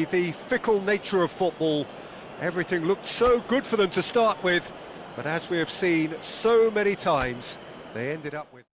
be the fickle nature of football. Everything looked so good for them to start with, but as we have seen so many times, they ended up with...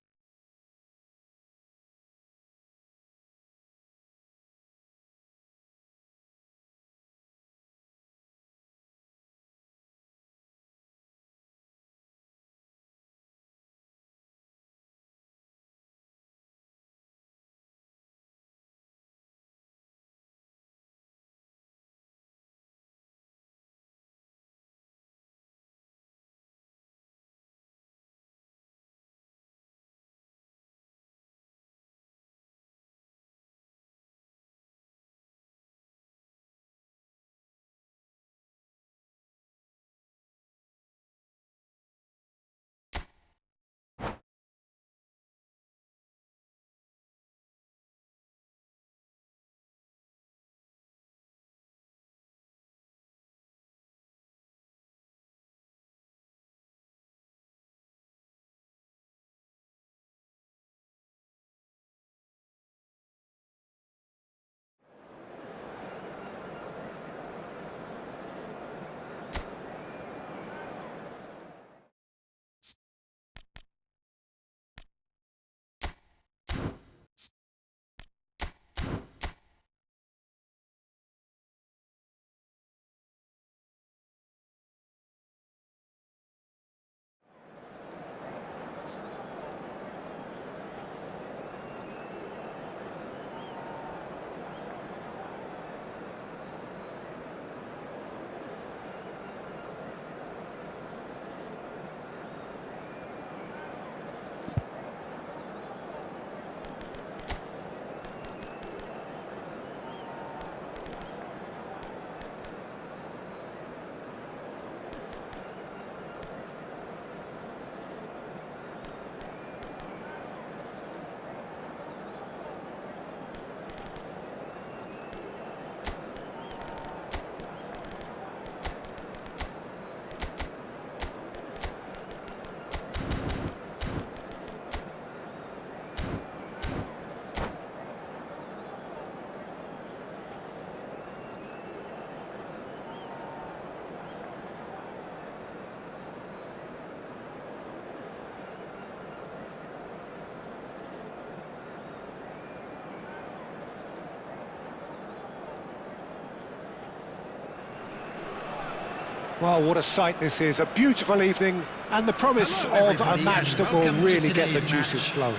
Well, what a sight this is, a beautiful evening and the promise of a match that will really get the juices flowing.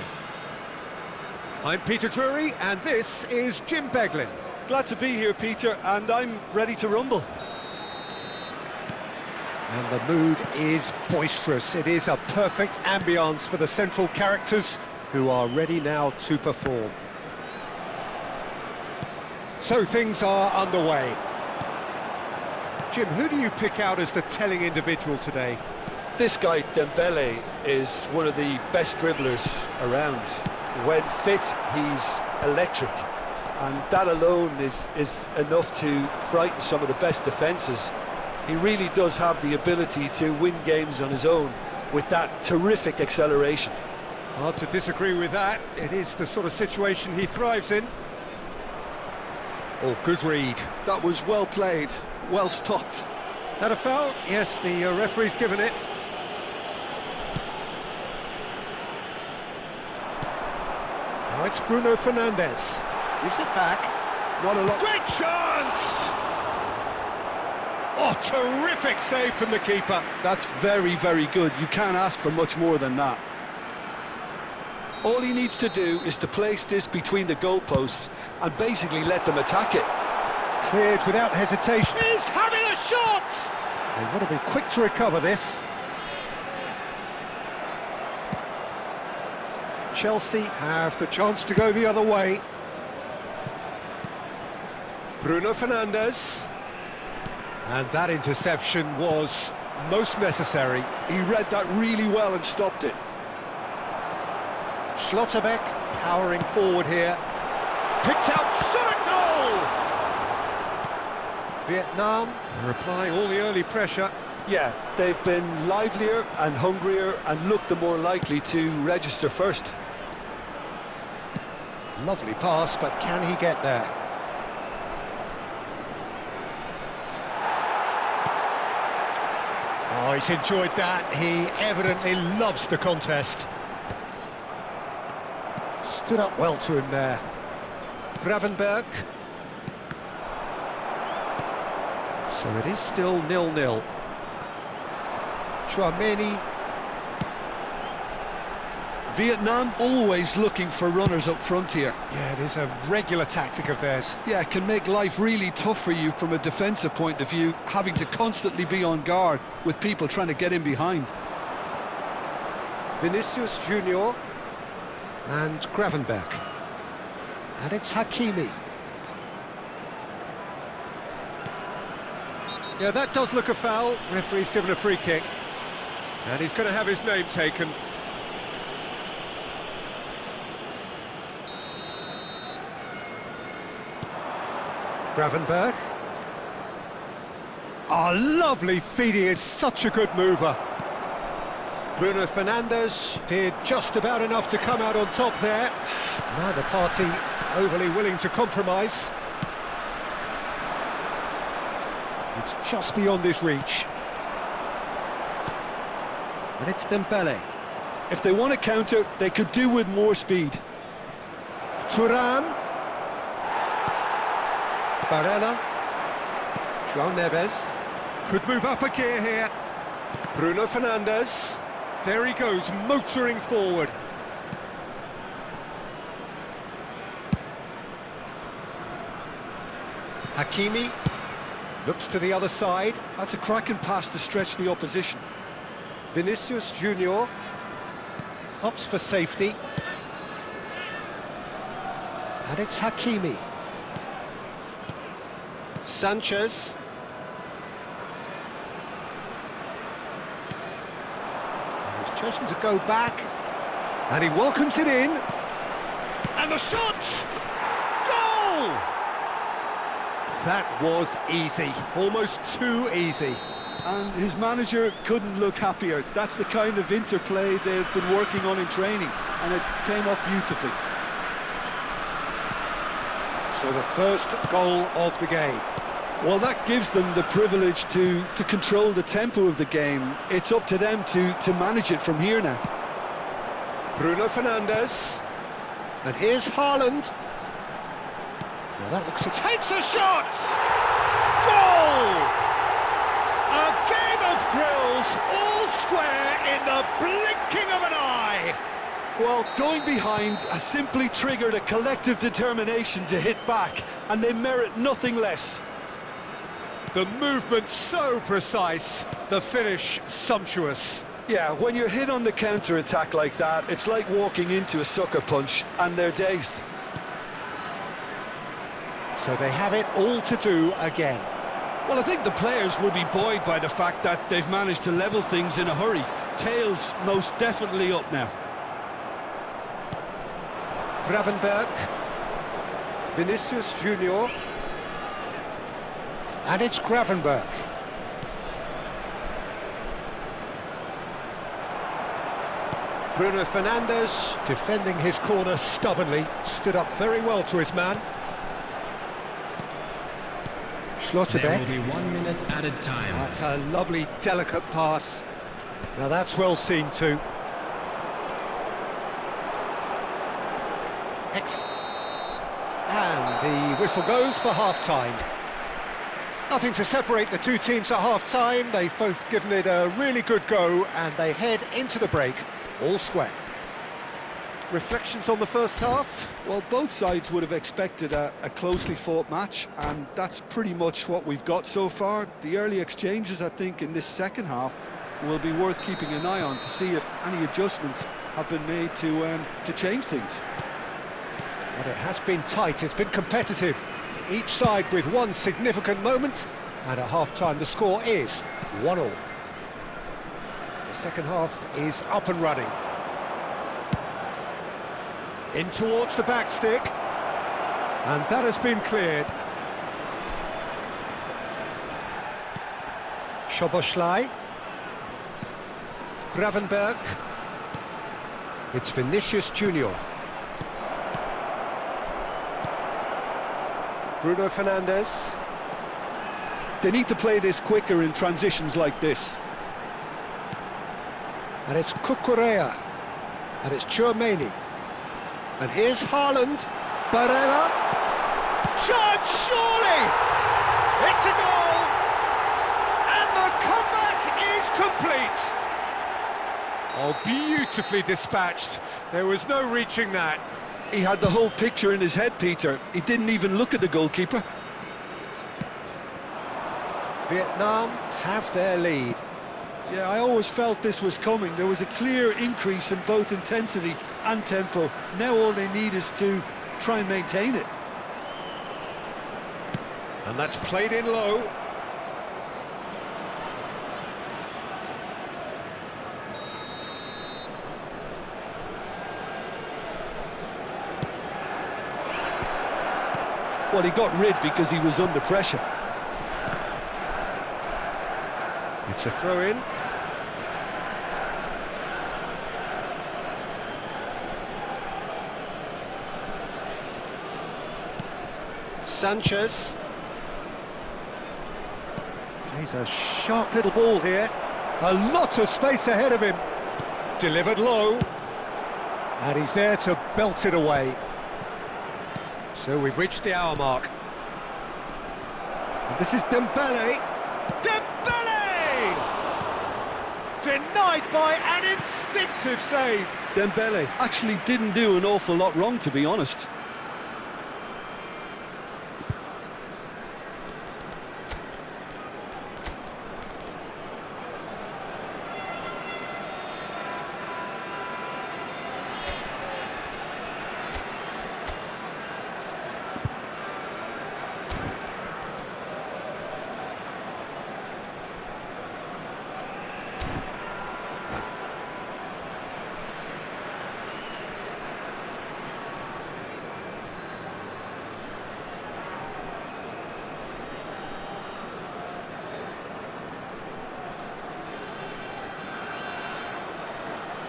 I'm Peter Drury and this is Jim Beglin. Glad to be here, Peter, and I'm ready to rumble. And the mood is boisterous. It is a perfect ambience for the central characters who are ready now to perform. So things are underway. Jim, who do you pick out as the telling individual today? This guy, Dembele, is one of the best dribblers around. When fit, he's electric, and that alone is enough to frighten some of the best defences. He really does have the ability to win games on his own with that terrific acceleration. Hard to disagree with that. It is the sort of situation he thrives in. Oh, good read. That was well played, well stopped. That a foul? Yes, the referee's given it. Now it's Bruno Fernandes. Gives it back. What a lot. Great chance! Oh, terrific save from the keeper. That's very, very good. You can't ask for much more than that. All he needs to do is to place this between the goalposts and basically let them attack it. Cleared without hesitation. He's having a shot! They want to be quick to recover this. Chelsea have the chance to go the other way. Bruno Fernandes. And that interception was most necessary. He read that really well and stopped it. Schlotterbeck powering forward here. Picks out, shot at goal! Vietnam are applying all the early pressure. Yeah, they've been livelier and hungrier and looked the more likely to register first. Lovely pass, but can he get there? he's enjoyed that. He evidently loves the contest. Stood up well to him there. Gravenberg. So it is still 0-0. Chouameni. Vietnam always looking for runners up front here. Yeah, it is a regular tactic of theirs. Yeah, it can make life really tough for you from a defensive point of view, having to constantly be on guard with people trying to get in behind. Vinicius Junior and Gravenberg. And it's Hakimi. Yeah, that does look a foul. Referee's given a free kick. And he's going to have his name taken. Gravenberg. Oh, lovely feed, he is such a good mover. Bruno Fernandes did just about enough to come out on top there. Neither party overly willing to compromise. It's just beyond his reach. And it's Dembele. If they want to counter, they could do with more speed. Thuram. Barella. João Neves. Could move up a gear here. Bruno Fernandes. There he goes, motoring forward. Hakimi. Looks to the other side. That's a cracking pass to stretch the opposition. Vinicius Junior opts for safety. And it's Hakimi. Sanchez. And he's chosen to go back. And he welcomes it in. And the shot! Goal! That was easy, almost too easy. And his manager couldn't look happier. That's the kind of interplay they've been working on in training, and it came off beautifully. So the first goal of the game. Well, that gives them the privilege to control the tempo of the game. It's up to them to manage it from here now. Bruno Fernandes. And here's Haaland. Now that looks... Takes a shot! Goal! A game of thrills, all square in the blinking of an eye. Well, going behind has simply triggered a collective determination to hit back, and they merit nothing less. The movement so precise, the finish sumptuous. Yeah, when you're hit on the counter-attack like that, it's like walking into a sucker punch, and they're dazed. So they have it all to do again. Well, I think the players will be buoyed by the fact that they've managed to level things in a hurry. Tails most definitely up now. Gravenberg. Vinicius Junior. And it's Gravenberg. Bruno Fernandes, defending his corner stubbornly, stood up very well to his man. Schlotterbeck. There will be 1 minute added time. That's a lovely, delicate pass. Now that's well seen too. And the whistle goes for half-time. Nothing to separate the two teams at half-time. They've both given it a really good go, and they head into the break all square. Reflections on the first half? Well, both sides would have expected a closely fought match, and that's pretty much what we've got so far. The early exchanges, I think, in this second half will be worth keeping an eye on to see if any adjustments have been made to change things. But it has been tight, it's been competitive. Each side with one significant moment, and at half-time the score is 1-1. The second half is up and running. In towards the back stick, and that has been cleared. Szoboszlai. Gravenberg. It's Vinicius Junior. Bruno Fernandes. They need to play this quicker in transitions like this. And it's Cucurella. And it's Tchouaméni. And here's Haaland. Barella. Chance, surely! It's a goal! And the comeback is complete! Oh, beautifully dispatched. There was no reaching that. He had the whole picture in his head, Peter. He didn't even look at the goalkeeper. Vietnam have their lead. Yeah, I always felt this was coming. There was a clear increase in both intensity and tempo. Now all they need is to try and maintain it. And that's played in low. Well, he got rid because he was under pressure. It's a throw-in. Sanchez. He's a sharp little ball here. A lot of space ahead of him. Delivered low. And he's there to belt it away. So we've reached the hour mark. And this is Dembele. Dembele! Denied by an instinctive save. Dembele actually didn't do an awful lot wrong, to be honest.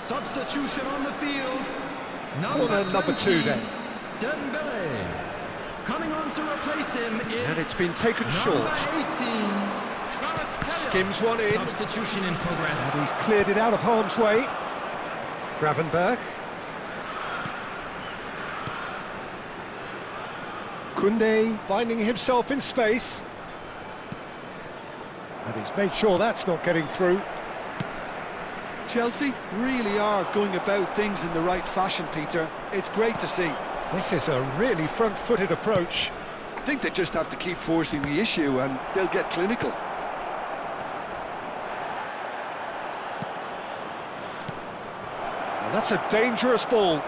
Substitution on the field. Corner number 2 then. Dembele. Coming on to replace him is... And it's been taken short. 18. Skims one in. Substitution in progress. And he's cleared it out of harm's way. Gravenberg. Koundé finding himself in space. And he's made sure that's not getting through. Chelsea really are going about things in the right fashion, Peter. It's great to see. This is a really front-footed approach. I think they just have to keep forcing the issue and they'll get clinical. And that's a dangerous ball.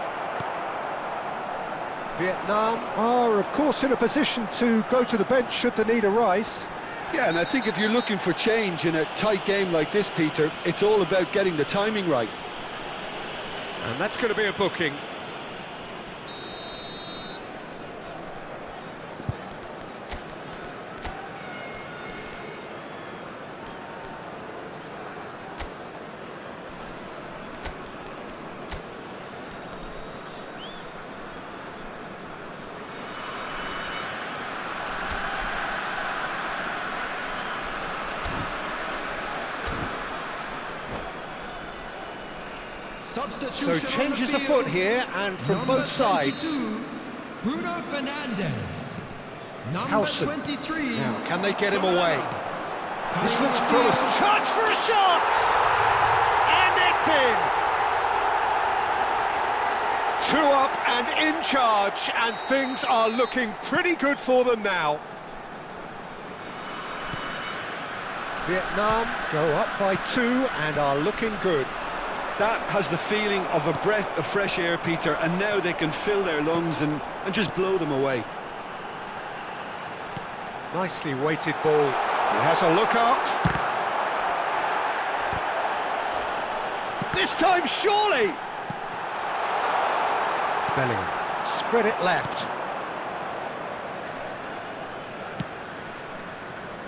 Vietnam are, of course, in a position to go to the bench should the need arise. Yeah, and I think if you're looking for change in a tight game like this, Peter, it's all about getting the timing right. And that's going to be a booking. So changes afoot here, and from Number both sides. 22, Bruno Fernandes. Number Howson. 23. Now, can they get him away? This looks promising. Chance for a shot! And it's in! 2 up and in charge, and things are looking pretty good for them now. Vietnam go up by 2 and are looking good. That has the feeling of a breath of fresh air, Peter, and now they can fill their lungs and just blow them away. Nicely weighted ball. He has a look up. This time, surely! Bellingham, spread it left.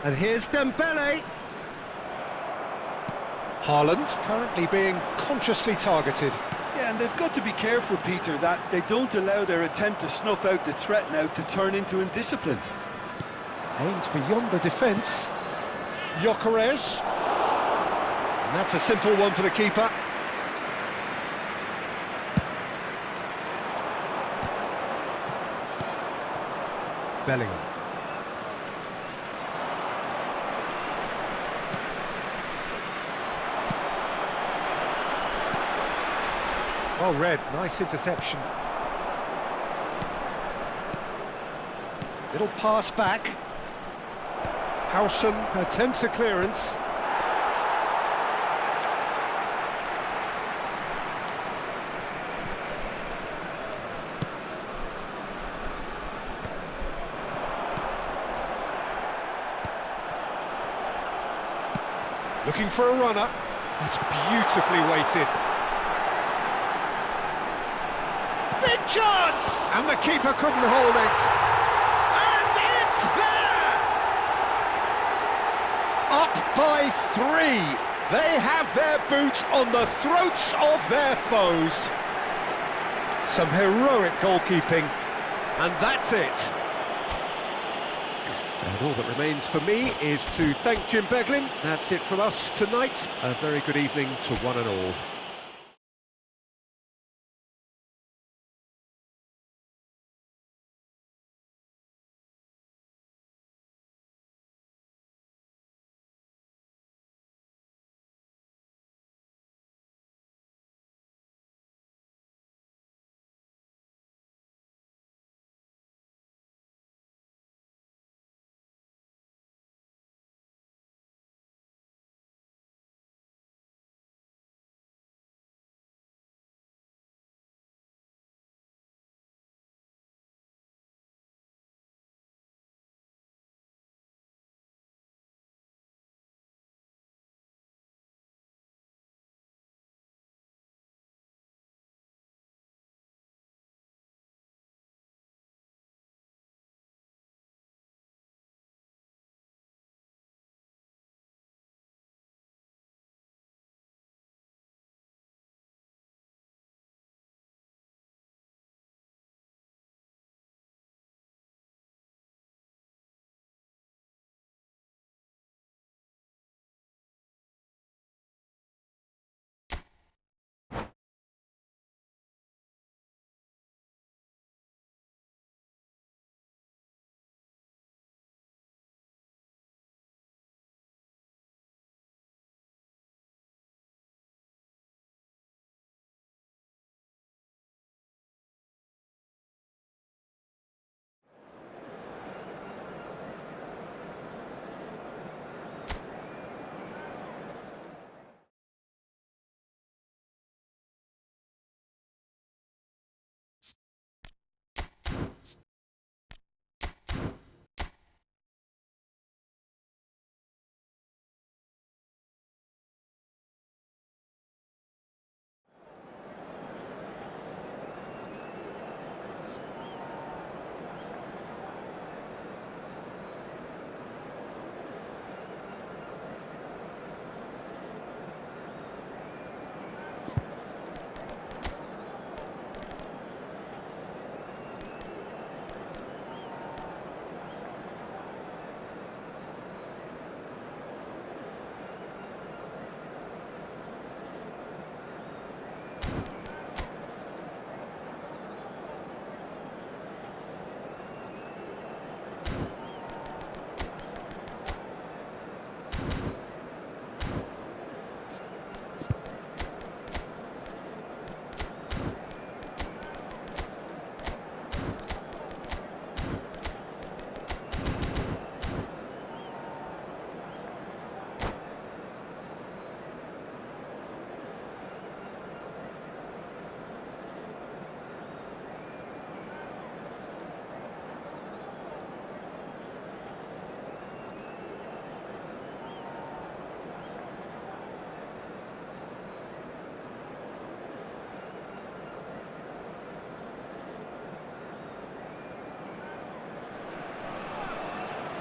And here's Dembele. Haaland currently being consciously targeted. Yeah, and they've got to be careful, Peter, that they don't allow their attempt to snuff out the threat now to turn into indiscipline. Aimed beyond the defence. Gyökeres. And that's a simple one for the keeper. Bellingham. Well read, nice interception. Little pass back. Howson attempts a clearance. Looking for a runner. That's beautifully weighted. Big chance! And the keeper couldn't hold it. And it's there! Up by 3. They have their boot on the throats of their foes. Some heroic goalkeeping. And that's it. And all that remains for me is to thank Jim Beglin. That's it from us tonight. A very good evening to one and all.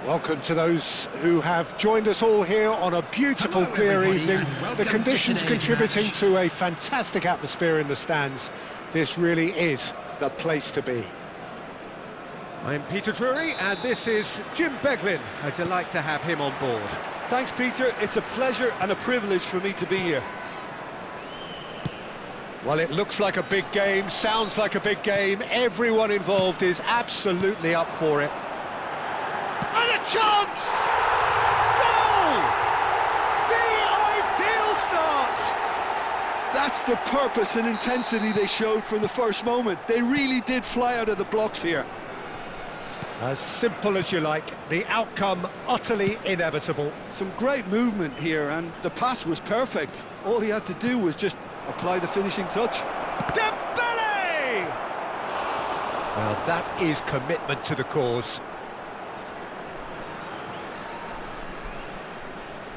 Welcome to those who have joined us all here on a beautiful, clear evening. The conditions contributing to a fantastic atmosphere in the stands. This really is the place to be. I'm Peter Drury, and this is Jim Beglin. A delight to have him on board. Thanks, Peter. It's a pleasure and a privilege for me to be here. Well, it looks like a big game, sounds like a big game. Everyone involved is absolutely up for it. And a chance! Goal! The ideal start! That's the purpose and intensity they showed from the first moment. They really did fly out of the blocks here. As simple as you like, the outcome utterly inevitable. Some great movement here, and the pass was perfect. All he had to do was just apply the finishing touch. Dembele! Well, that is commitment to the cause.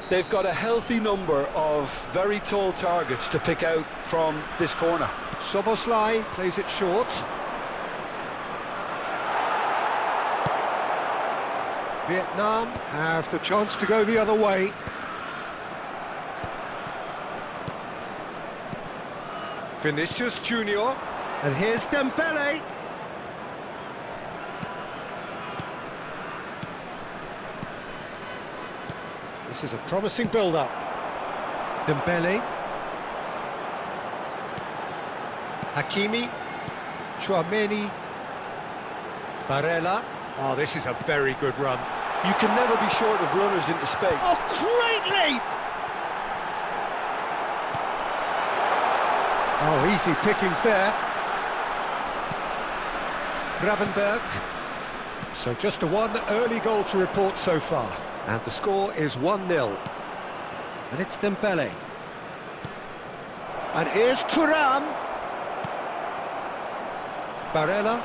They've got a healthy number of very tall targets to pick out from this corner. Szoboszlai plays it short. Vietnam have the chance to go the other way. Vinicius Junior, and here's Dembele. This is a promising build-up. Dembele. Hakimi. Chouameni. Barella. Oh, this is a very good run. You can never be short of runners into space. Oh, great leap! Oh, easy pickings there. Gravenberg. So just the one early goal to report so far. And the score is 1-0. And it's Dembele. And here's Thuram. Barella.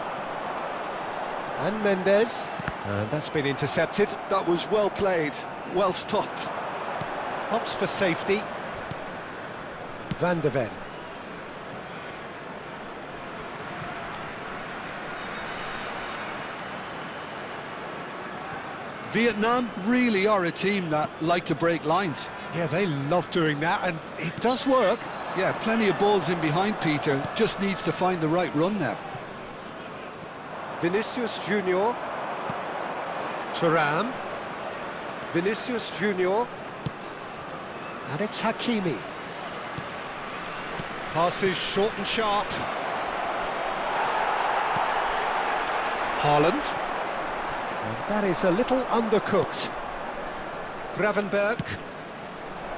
And Mendes. And that's been intercepted. That was well played, well stopped. Opts for safety. Van de Ven. Vietnam really are a team that like to break lines. Yeah, they love doing that, and it does work. Yeah, plenty of balls in behind Peter, just needs to find the right run now. Vinicius Junior. Thuram. Vinicius Junior. And it's Hakimi. Passes short and sharp. Haaland. And that is a little undercooked. Gravenberg.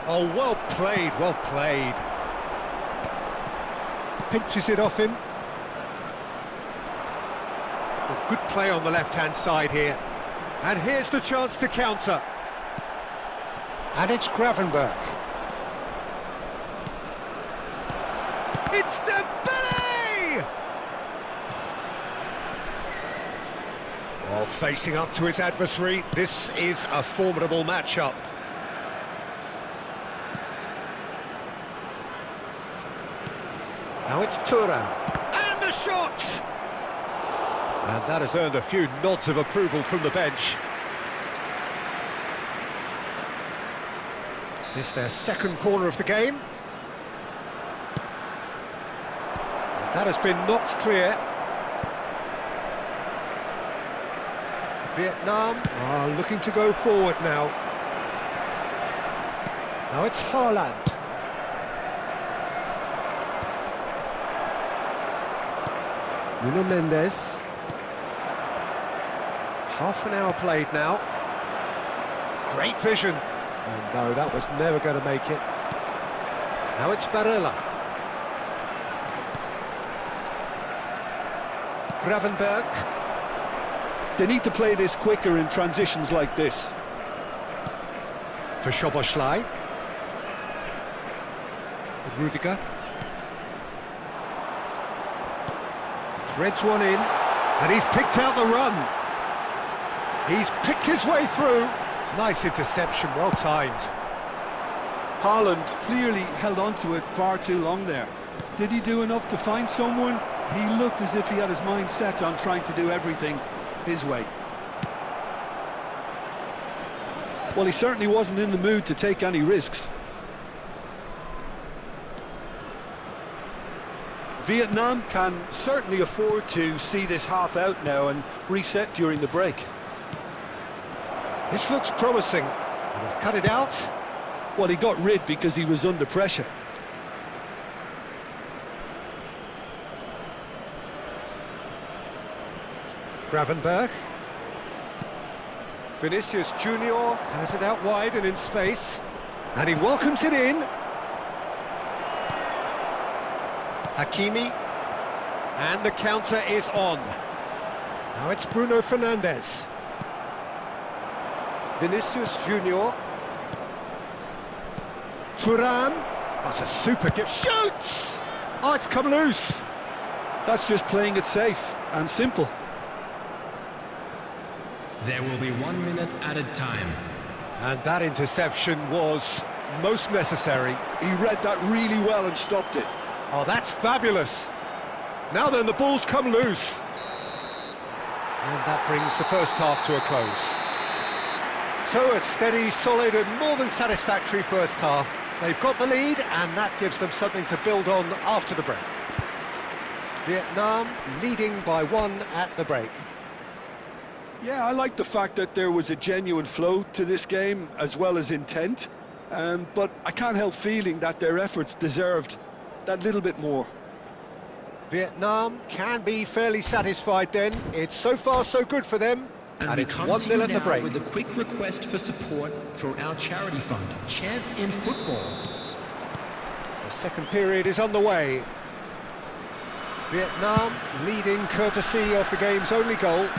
Oh, well played, well played. Pinches it off him. Well, good play on the left-hand side here. And here's the chance to counter. And it's Gravenberg. It's Dembele! Well, facing up to his adversary, this is a formidable matchup. Now it's Thuram. And the shot! And that has earned a few nods of approval from the bench. This their second corner of the game. And that has been knocked clear. Vietnam are looking to go forward now. Now it's Haaland. Nuno Mendes. Half an hour played now. Great vision. And no, that was never going to make it. Now it's Barella. Gravenberg. They need to play this quicker in transitions like this. For Szoboszlai. Rudiger. Threads one in, and he's picked out the run. He's picked his way through. Nice interception, well timed. Haaland clearly held on to it far too long there. Did he do enough to find someone? He looked as if he had his mind set on trying to do everything his way. Well, he certainly wasn't in the mood to take any risks. Vietnam can certainly afford to see this half out now and reset during the break. This looks promising. He's cut it out. Well, he got rid because he was under pressure. Gravenberg. Vinicius Junior has it out wide and in space. And he welcomes it in. Hakimi. And the counter is on. Now it's Bruno Fernandes. Vinicius Junior. Thuram. That's a super gift. Shoots! Oh, it's come loose. That's just playing it safe and simple. There will be 1 minute added time. And that interception was most necessary. He read that really well and stopped it. Oh, that's fabulous. Now then, the ball's come loose. And that brings the first half to a close. So a steady, solid and more than satisfactory first half. They've got the lead and that gives them something to build on after the break. Vietnam leading by 1 at the break. Yeah, I like the fact that there was a genuine flow to this game as well as intent. But I can't help feeling that their efforts deserved that little bit more. Vietnam can be fairly satisfied then. It's so far so good for them. And it's 1-0 at the break. With a quick request for support for our charity fund, Chance in Football. The second period is underway. Vietnam leading courtesy of the game's only goal.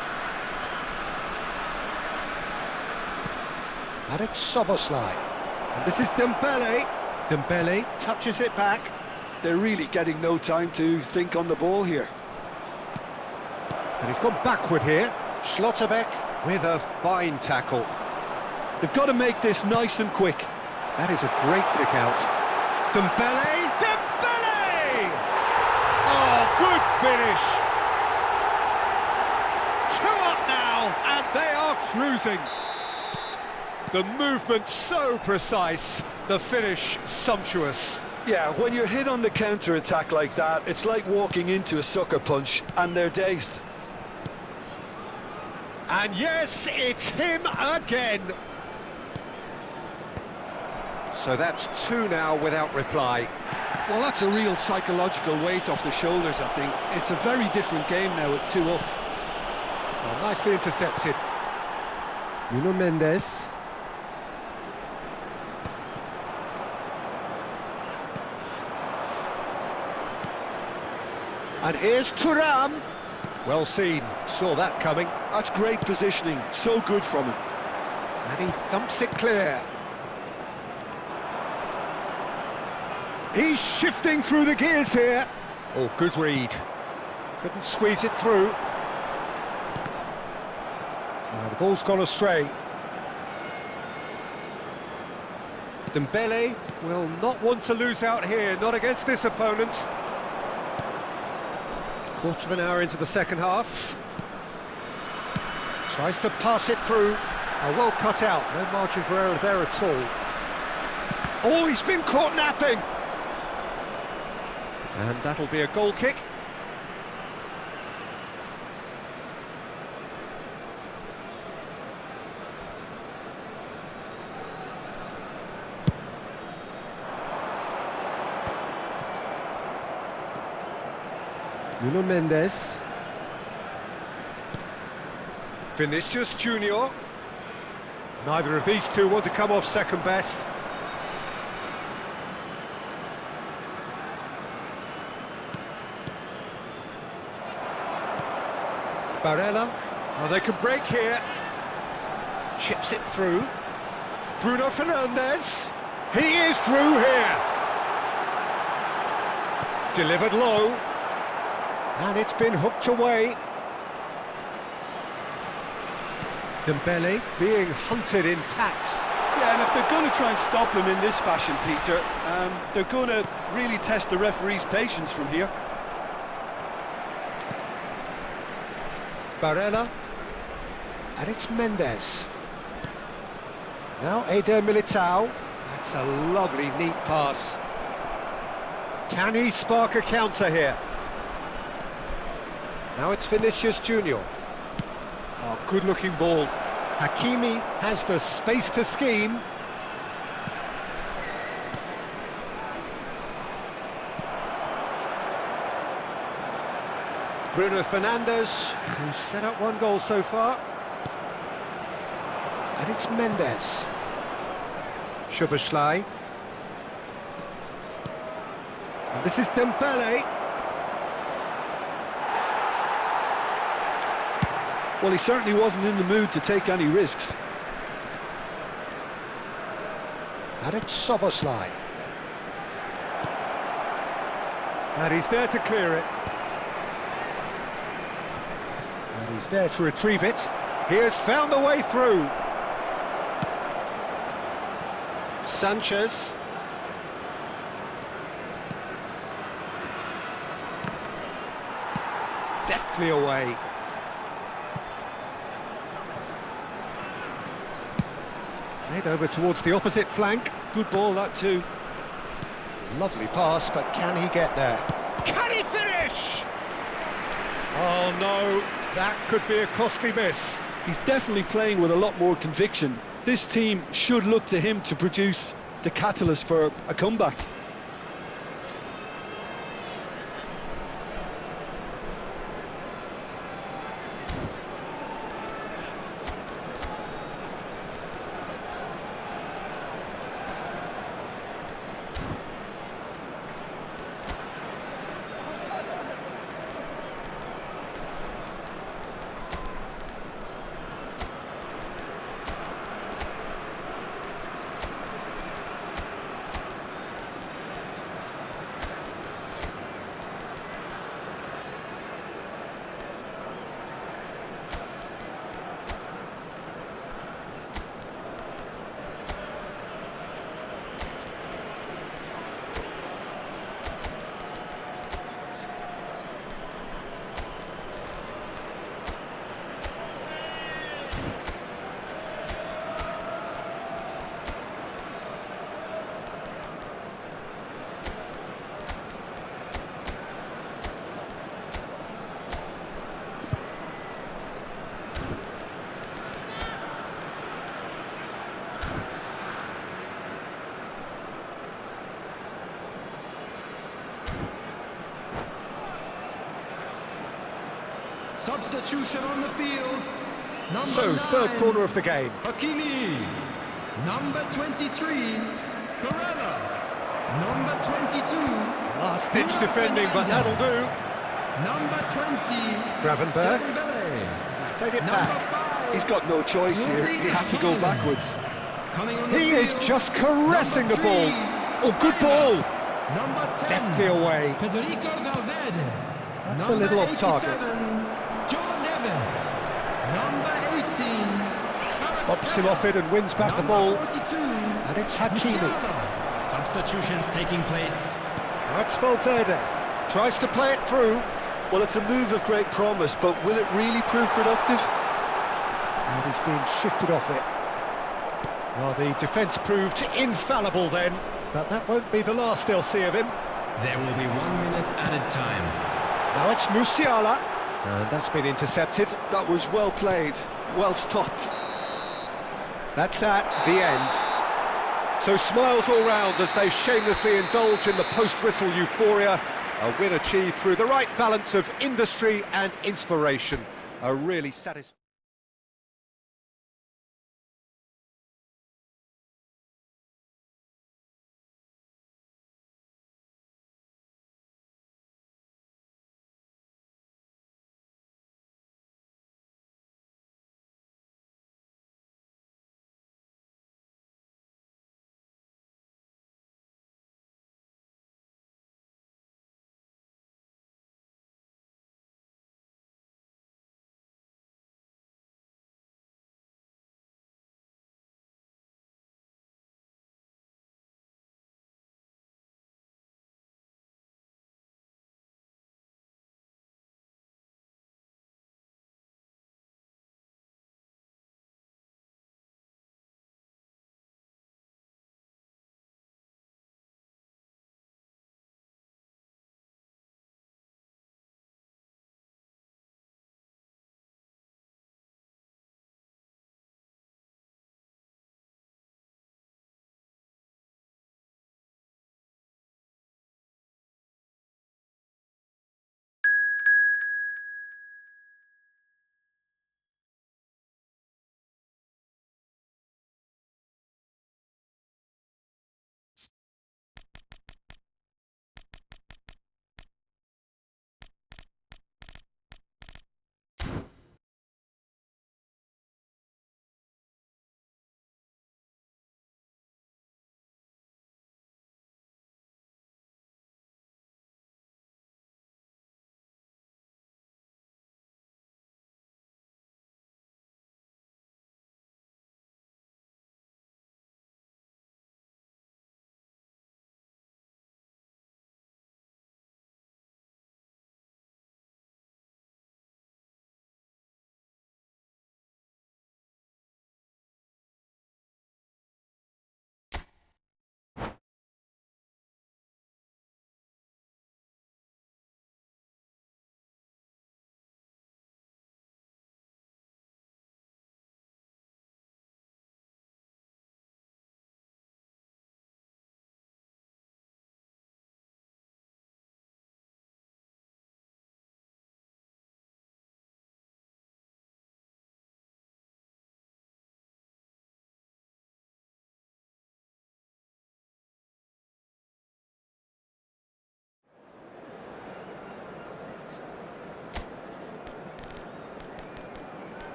And it's Soboslai. And this is Dembele. Dembele touches it back. They're really getting no time to think on the ball here. And he's gone backward here. Schlotterbeck with a fine tackle. They've got to make this nice and quick. That is a great pick out. Dembele! Dembele! Oh, good finish! 2 up now, and they are cruising. The movement so precise, the finish sumptuous. Yeah, when you're hit on the counter-attack like that, it's like walking into a sucker punch, and they're dazed. And yes, it's him again. So that's 2 now without reply. Well, that's a real psychological weight off the shoulders, I think. It's a very different game now at 2 up. Well, nicely intercepted. Nuno Mendes. And here's Thuram. Well seen, saw that coming. That's great positioning, so good from him. And he thumps it clear. He's shifting through the gears here. Oh, good read. Couldn't squeeze it through. Now the ball's gone astray. Dembele will not want to lose out here, not against this opponent. Quarter of an hour into the second half. Tries to pass it through. Oh, well cut out, no margin for error there at all. Oh, he's been caught napping. And that'll be a goal kick. Nuno Mendes. Vinicius Junior. Neither of these two want to come off second best. Barella. Oh, they can break here. Chips it through. Bruno Fernandes. He is through here. Delivered low. And it's been hooked away. Dembele being hunted in packs. Yeah, and if they're going to try and stop him in this fashion, Peter, they're going to really test the referee's patience from here. Barella. And it's Mendes. Now Eder Militao. That's a lovely, neat pass. Can he spark a counter here? Now it's Vinicius Junior. Oh, good-looking ball. Hakimi has the space to scheme. Bruno Fernandes, who's set up 1 goal so far. And it's Mendes. Szoboszlai. And this is Dembele. Well, he certainly wasn't in the mood to take any risks. And it's Szoboszlai. And he's there to clear it. And he's there to retrieve it. He has found a way through. Sanchez. Deftly away. Played over towards the opposite flank. Good ball, that too. Lovely pass, but can he get there? Can he finish? Oh no, that could be a costly miss. He's definitely playing with a lot more conviction. This team should look to him to produce the catalyst for a comeback. Substitution on the field. Number So, 9, third corner of the game. Hakimi. Number 23, Corella. Number 22. Last-ditch defending, but that'll do. Number 20, Gravenberg. Dembele. He's played it Number back. 5, He's got no choice here. He had to go backwards. coming on the He field. is just caressing the Number ball. 3, Oh, good ball. Number 10, Deftly away. Federico Valverde. That's a Number little off target. 87, Joe Neves. Number 18, Bops him off it and wins back the ball. 42, And it's Hakimi. Musiala. Substitutions taking place. That's Valverde. Tries to play it through. Well, it's a move of great promise, but will it really prove productive? And he's being shifted off it. Well, the defence proved infallible then, but that won't be the last they'll see of him. There will be 1 minute added time. Now it's Musiala. And that's been intercepted. That was well played, well stopped. That's that, the end. So smiles all round as they shamelessly indulge in the post-whistle euphoria. A win achieved through the right balance of industry and inspiration. A really satisfying...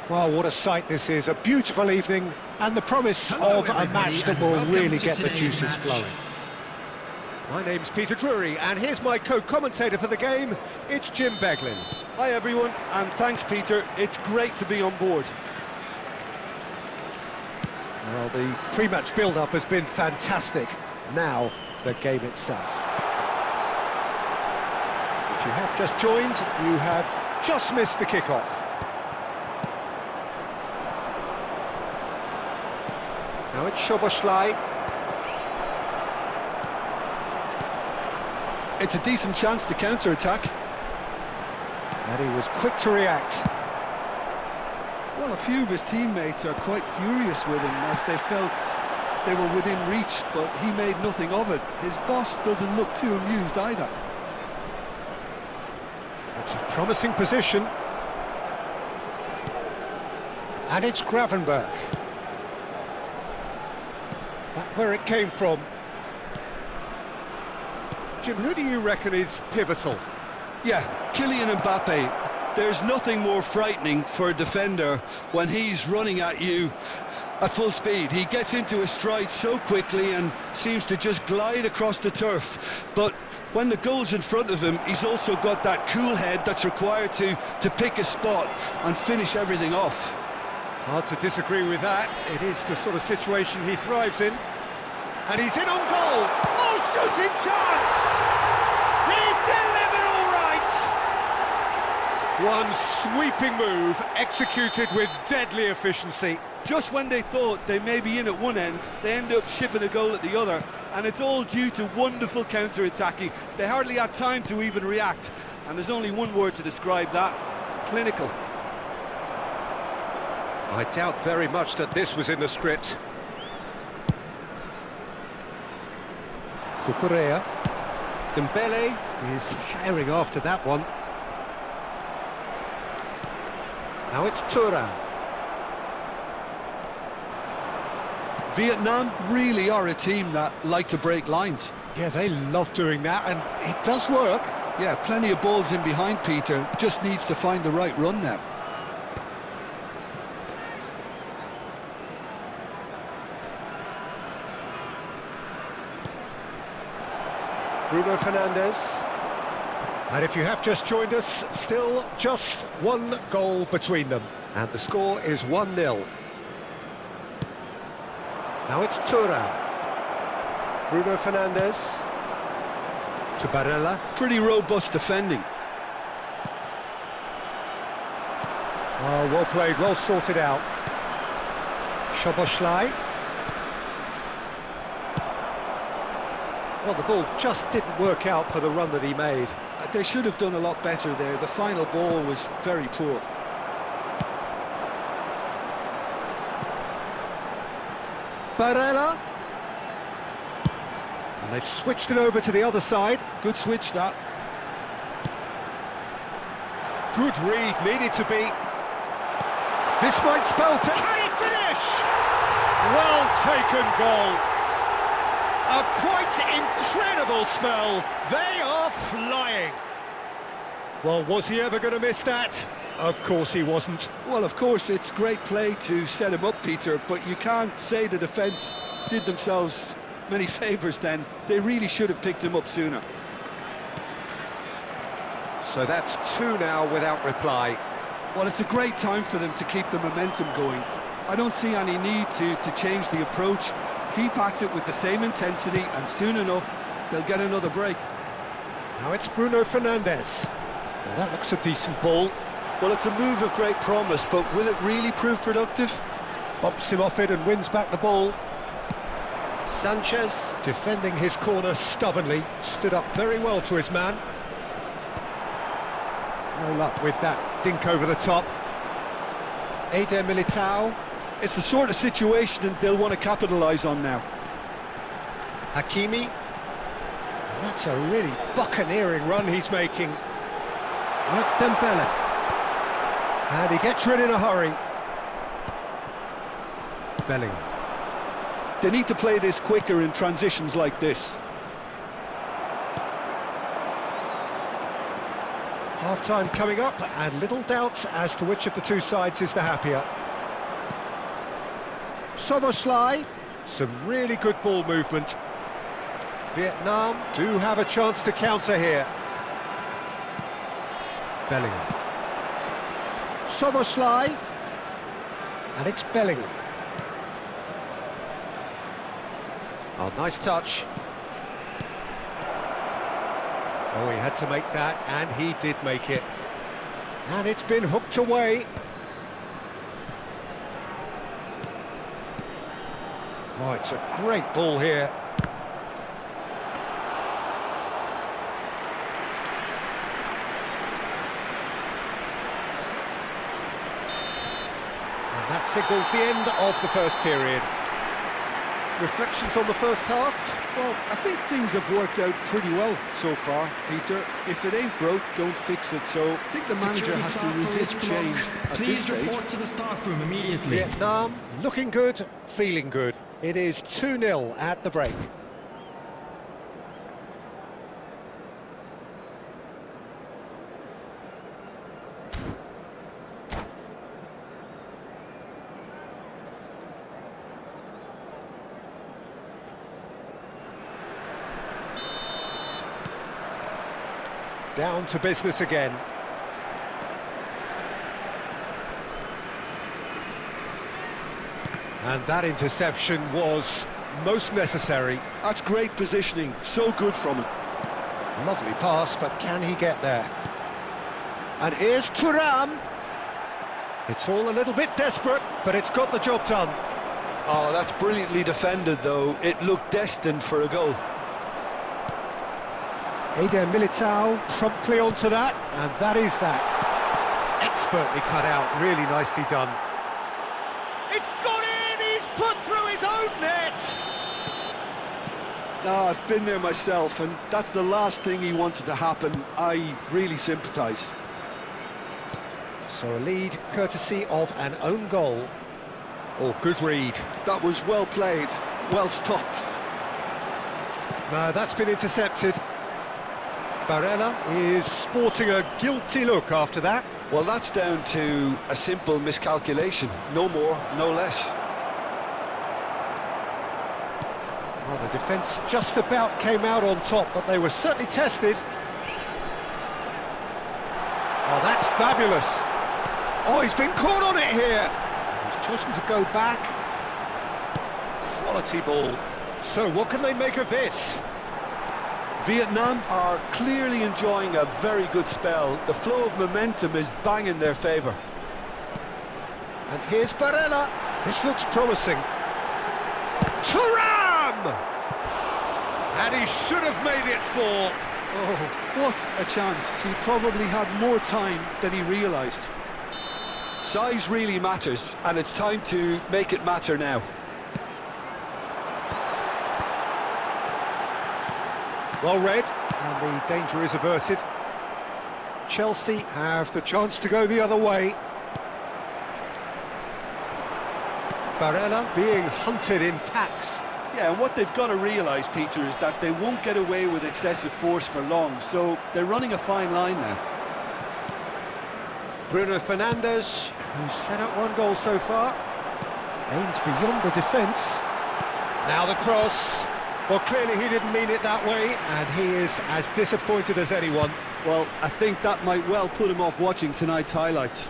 Well, what a sight this is. A beautiful evening and the promise of a match that will really get the juices flowing. My name's Peter Drury, and here's my co-commentator for the game. It's Jim Beglin. Hi everyone, and thanks Peter. It's great to be on board. Well, the pre-match build-up has been fantastic. Now, the game itself. If you have just joined, you have just missed the kickoff. Now it's Szoboszlai. It's a decent chance to counter-attack. And he was quick to react. Well, a few of his teammates are quite furious with him as they felt they were within reach, but he made nothing of it. His boss doesn't look too amused either. It's a promising position. And it's Gravenberg. Back where it came from. Jim, who do you reckon is pivotal? Yeah, Kylian Mbappe. There's nothing more frightening for a defender when he's running at you at full speed. He gets into a stride so quickly and seems to just glide across the turf. But when the goal's in front of him, he's also got that cool head that's required to pick a spot and finish everything off. Hard to disagree with that. It is the sort of situation he thrives in. And he's in on goal. Oh, shooting chance! He's delivered all right! One sweeping move, executed with deadly efficiency. Just when they thought they may be in at one end, they end up shipping a goal at the other, and it's all due to wonderful counter-attacking. They hardly had time to even react, and there's only one word to describe that: clinical. I doubt very much that this was in the script. Cucurella. Dembele is herring after that one. Now it's Thuram. Vietnam really are a team that like to break lines. Yeah, they love doing that, and it does work. Yeah, plenty of balls in behind Peter, just needs to find the right run now. Bruno Fernandes. And if you have just joined us, still just one goal between them. And the score is 1-0. Now it's Thuram. Bruno Fernandes. To Barella. Pretty robust defending. Oh, well played, well sorted out. Szoboszlai. Well, the ball just didn't work out for the run that he made. They should have done a lot better there. The final ball was very poor. Barella. And they've switched it over to the other side. Good switch, that. Good read, needed to be. This might spell to... Can he finish? Well taken goal. A quite incredible spell. They are flying. Well, was he ever going to miss that? Of course he wasn't. Well, of course, it's great play to set him up, Peter, but you can't say the defence did themselves many favours then. They really should have picked him up sooner. So that's two now without reply. Well, it's a great time for them to keep the momentum going. I don't see any need to change the approach. Keep at it with the same intensity, and soon enough, they'll get another break. Now it's Bruno Fernandes. Well, that looks a decent ball. Well, it's a move of great promise, but will it really prove productive? Bumps him off it and wins back the ball. Sanchez, defending his corner stubbornly, stood up very well to his man. No luck with that dink over the top. Eder Militao. It's the sort of situation they'll want to capitalise on now. Hakimi. And that's a really buccaneering run he's making. And it's Dembele. And he gets rid in a hurry. Bellingham. They need to play this quicker in transitions like this. Half-time coming up, and little doubt as to which of the two sides is the happier. Soboslai, some really good ball movement. Vietnam do have a chance to counter here. Bellingham. Soboslai, and it's Bellingham. Oh, nice touch. Oh, he had to make that, and he did make it. And it's been hooked away. Oh, it's a great ball here. And that signals the end of the first period. Reflections on the first half? Well, I think things have worked out pretty well so far, Peter. If it ain't broke, don't fix it. So I think the manager has to resist change at this stage. Please report to the staff room immediately. Vietnam looking good, feeling good. It is 2-0 at the break. Down to business again. And that interception was most necessary. That's great positioning, so good from him. Lovely pass, but can he get there? And here's Thuram. It's all a little bit desperate, but it's got the job done. Oh, that's brilliantly defended, though. It looked destined for a goal. Eder Militao promptly onto that, and that is that. Expertly cut out, really nicely done. It's gone in, he's put through his own net! No, I've been there myself, and that's the last thing he wanted to happen. I really sympathise. So a lead courtesy of an own goal. Oh, good read. That was well played, well stopped. No, that's been intercepted. Barella is sporting a guilty look after that. Well, that's down to a simple miscalculation. No more, no less. Well, the defence just about came out on top, but they were certainly tested. Oh, that's fabulous. Oh, he's been caught on it here. He's chosen to go back. Quality ball. So what can they make of this? Vietnam are clearly enjoying a very good spell. The flow of momentum is bang in their favour. And here's Barella. This looks promising. Thuram! And he should have made it 4. Oh, what a chance. He probably had more time than he realised. Size really matters, and it's time to make it matter now. Well read, and the danger is averted. Chelsea have the chance to go the other way. Barella being hunted in packs. Yeah, and what they've got to realise, Peter, is that they won't get away with excessive force for long, so they're running a fine line now. Bruno Fernandes, who's set up 1 goal so far, aimed beyond the defence. Now the cross. Well, clearly he didn't mean it that way, and he is as disappointed as anyone. Well, I think that might well put him off watching tonight's highlights.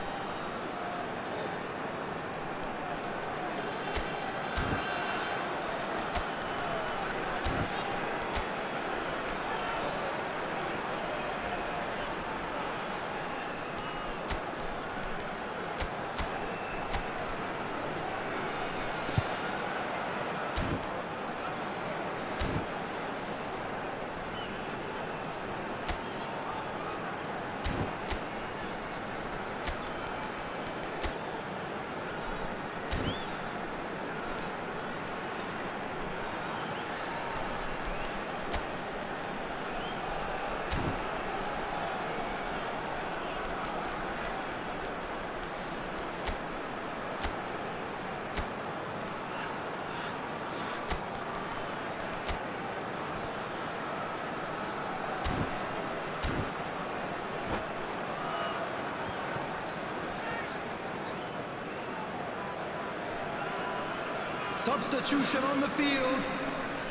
Substitution on the field.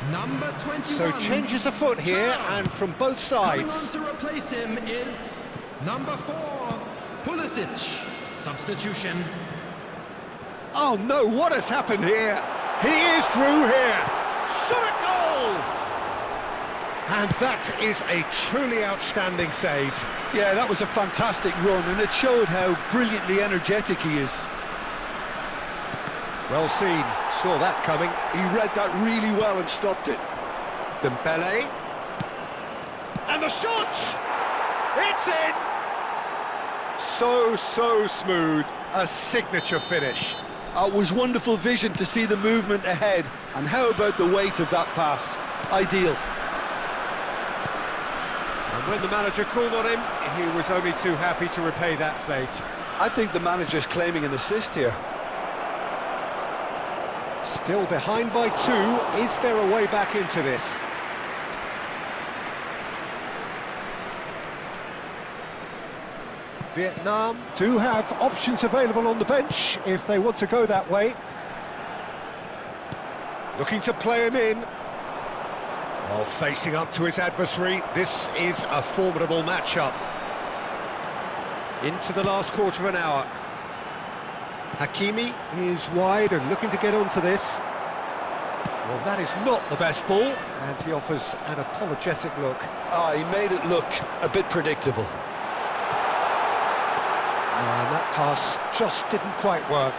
Number 21. So changes afoot here, and from both Coming sides. on to replace him is number 4, Pulisic. Substitution. Oh no, what has happened here? He is through here. Shot a goal! And that is a truly outstanding save. Yeah, that was a fantastic run, and it showed how brilliantly energetic he is. Well seen, saw that coming. He read that really well and stopped it. Dembele. And the shot! It's in! So smooth. A signature finish. It was wonderful vision to see the movement ahead, and how about the weight of that pass? Ideal. And when the manager called on him, he was only too happy to repay that faith. I think the manager's claiming an assist here. Still behind by 2. Is there a way back into this? Vietnam do have options available on the bench if they want to go that way. Looking to play him in. Oh, facing up to his adversary. This is a formidable matchup. Into the last quarter of an hour. Hakimi is wide and looking to get onto this. Well, that is not the best ball, and he offers an apologetic look. He made it look a bit predictable. And that pass just didn't quite work.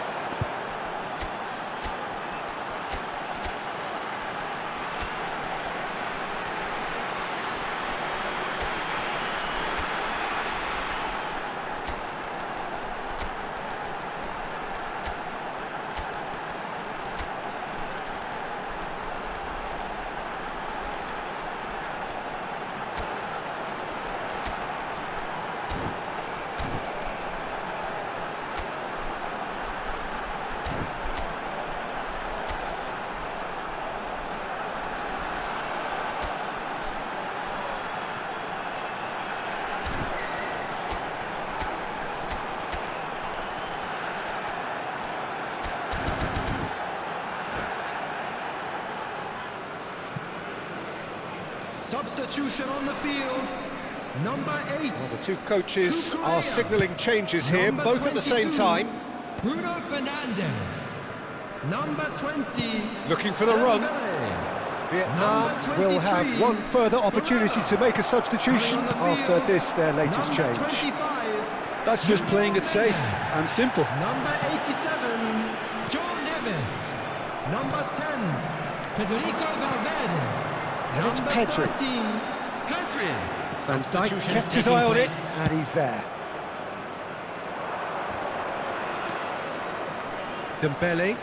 Substitution on the field. Number 8. Well, the two coaches Cucurella. are signalling changes here, Number both at the same 22. time. Bruno Fernandes. Number 20. Looking for the run. Dembele. Vietnam Number will have 23. one further opportunity to make a substitution Coming on the after field. this, their latest Number change. 25. That's just playing it safe and simple. Number 87. Joe Neves. Number 10. Federico Valverde. And it's Number Pedri. 13. Pedri. Van Dijk Substitutions kept his taking eye on it, place. and he's there. Dembele.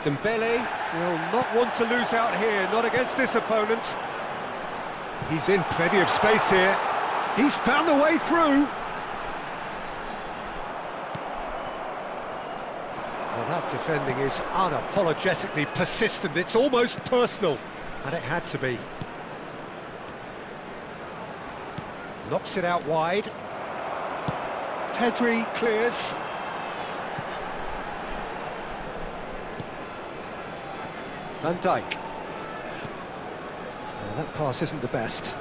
Dembele will not want to lose out here, not against this opponent. He's in plenty of space here. He's found the way through. Well, that defending is unapologetically persistent. It's almost personal, and it had to be. Knocks it out wide. Pedri clears. Van Dijk. Well, that pass isn't the best.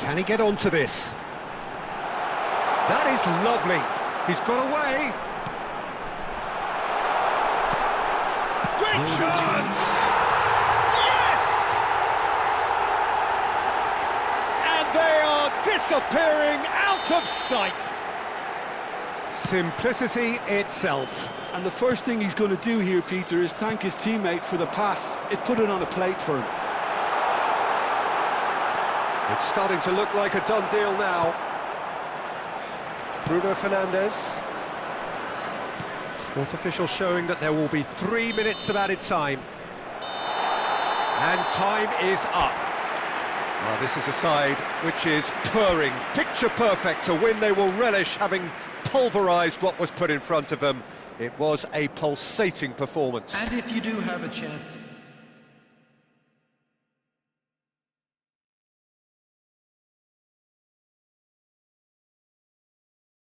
Can he get onto this? That is lovely. He's got away. Great chance! Yes! And they are disappearing out of sight. Simplicity itself. And the first thing he's going to do here, Peter, is thank his teammate for the pass. It put it on a plate for him. It's starting to look like a done deal now. Bruno Fernandes. Fourth official showing that there will be 3 minutes of added time. And time is up. Well, this is a side which is purring, picture perfect to win. They will relish having pulverised what was put in front of them. It was a pulsating performance. And if you do have a chance